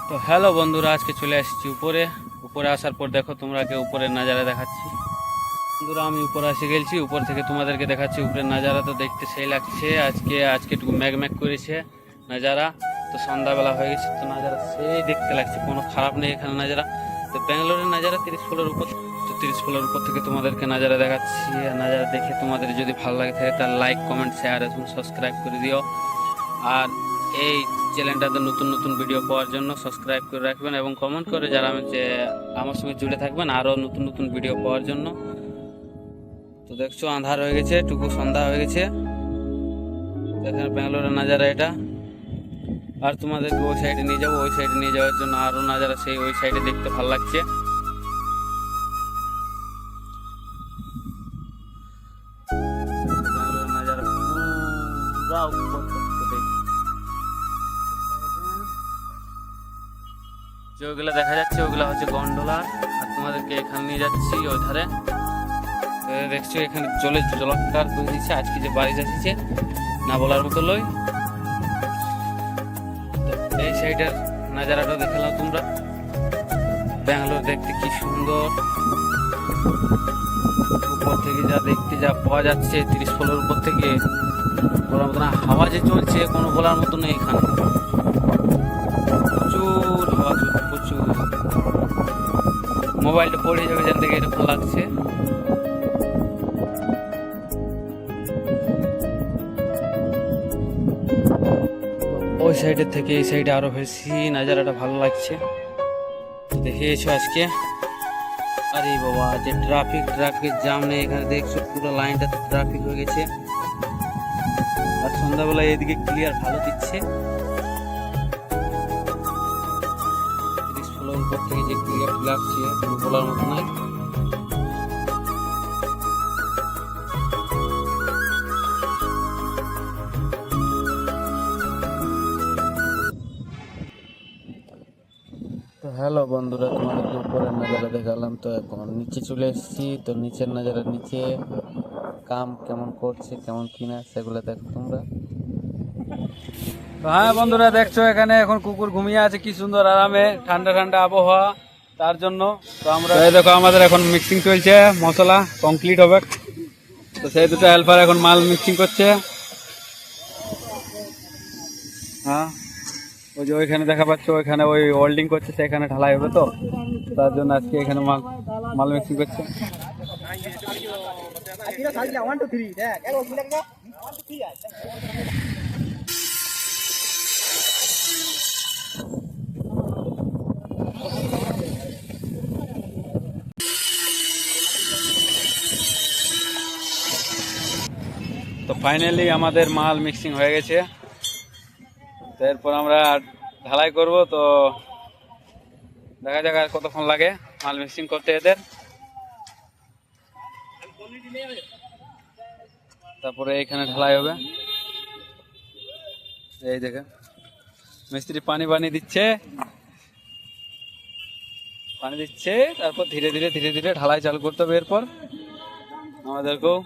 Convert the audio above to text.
তো হ্যালো বন্ধুরা, আজকে চলে আসছি উপরে। উপরে আসার পর দেখো তোমরাকে উপরের নাজারা দেখাচ্ছি। বন্ধুরা আমি উপরে এসে গেছি, উপর থেকে তোমাদেরকে দেখাচ্ছি উপরের নাজারা। তো দেখতে সেই লাগছে। আজকে একটু ম্যাগ ম্যাগ করেছে নাজারা। তো সন্ধ্যাবেলা হয়ে গেছে, তো নাজারা সেই দেখতে লাগছে, কোনো খারাপ নেই এখানে নাজারা। তো ব্যাঙ্গালোরের নাজারা 30 ফ্লোরের উপর। তো 30 ফ্লোরের উপর থেকে তোমাদেরকে নাজারা দেখাচ্ছি। আর নাজারা দেখে তোমাদের যদি ভালো লাগে থাকে তাহলে লাইক, কমেন্ট, শেয়ার এবং সাবস্ক্রাইব করে দিও। আর এই চ্যানেলটাতে নতুন নতুন ভিডিও পাওয়ার জন্য সাবস্ক্রাইব করে রাখবেন এবং কমেন্ট করে যারা আমার সঙ্গে জুড়ে থাকবেন আরও নতুন নতুন ভিডিও পাওয়ার জন্য। তো দেখছো আন্ধার হয়ে গেছে, টুকু সন্ধ্যা হয়ে গেছে। দেখেন ব্যাঙ্গালোরের নাজারা এটা। আর তোমাদেরকে ওই সাইডে নিয়ে যাবো, ওই সাইডে নিয়ে যাওয়ার জন্য আরও নাজারা সেই ওই সাইডে দেখতে ভালো লাগছে। ব্যাঙ্গালোরের নাজারা পুরা উপর যে ওইগুলো দেখা যাচ্ছে ওগুলো হচ্ছে গন্ডোলার। আর তোমাদেরকে এখানে নিয়ে যাচ্ছি ওই ধারে। দেখছো এখানে জলাকার করে দিচ্ছে। আজকে যে বাড়ি যাচ্ছে না বলার মতো লই। এই সাইডের নাজারাটা দেখালাম তোমরা। ব্যাঙ্গালোর দেখতে কি সুন্দর। উপর থেকে যা পাওয়া যাচ্ছে 30 ফ্লোরের উপর থেকে, বলার মতো না। হাওয়া যে চলছে কোনো বলার মতো নেই এখানে। প্রচুর হাওয়া চলছে, প্রচুর। মোবাইলটা পড়ে যাবে যেন থেকে এরকম লাগছে। ওই সাইডের থেকে এই সাইডে আরো বেশি নাজারাটা ভালো লাগছে। দেখিয়েছো আজকে। আরে বাবা, যে ট্রাফিকের জ্যাম নেই এখানে। দেখছো পুরো লাইনটা ট্রাফিক হয়ে গেছে। আর সন্ধ্যাবেলা এদিকে ক্লিয়ার ভালো দিচ্ছে। 30 ফ্লোর উপর থেকে যে ক্লিয়ার লাগছে বলার মতো নয়। তো হ্যালো বন্ধুরা, তোমাদেরকে উপরের নাজারা দেখালাম। তো এখন নিচে চলে এসেছি। তো নিচের নাজারা, নিচে কাম কেমন করছে কেমন কিনা সেগুলো দেখো তোমরা। তো হ্যাঁ বন্ধুরা, দেখছো এখানে এখন কুকুর ঘুমিয়ে আছে কি সুন্দর আরামে, ঠান্ডা ঠান্ডা আবহাওয়া তার জন্য। তো আমরা দেখো আমাদের এখন মিক্সিং চলছে, মশলা কমপ্লিট হবে। তো সেই দুটো হেল্পার এখন মাল মিক্সিং করছে। হ্যাঁ, ওই যে ওইখানে দেখা পাচ্ছ, ওইখানে ওই হোল্ডিং করছে, সেখানে ঢালাই হবে। তো তার জন্য আজকে এখানে মাল মিক্সিং করছে। তো ফাইনালি আমাদের মাল মিক্সিং হয়ে গেছে। তো এরপর আমরা ঢালাই করব। তো দেখা যাক আর কতক্ষণ লাগে মাল মিক্সিং করতে এদের। তারপরে এইখানে ঢালাই হবে। এই দেখে মিস্ত্রি পানি দিচ্ছে, তারপর ধীরে ধীরে ঢালাই চালু করতে হবে। এরপর আমাদেরকেও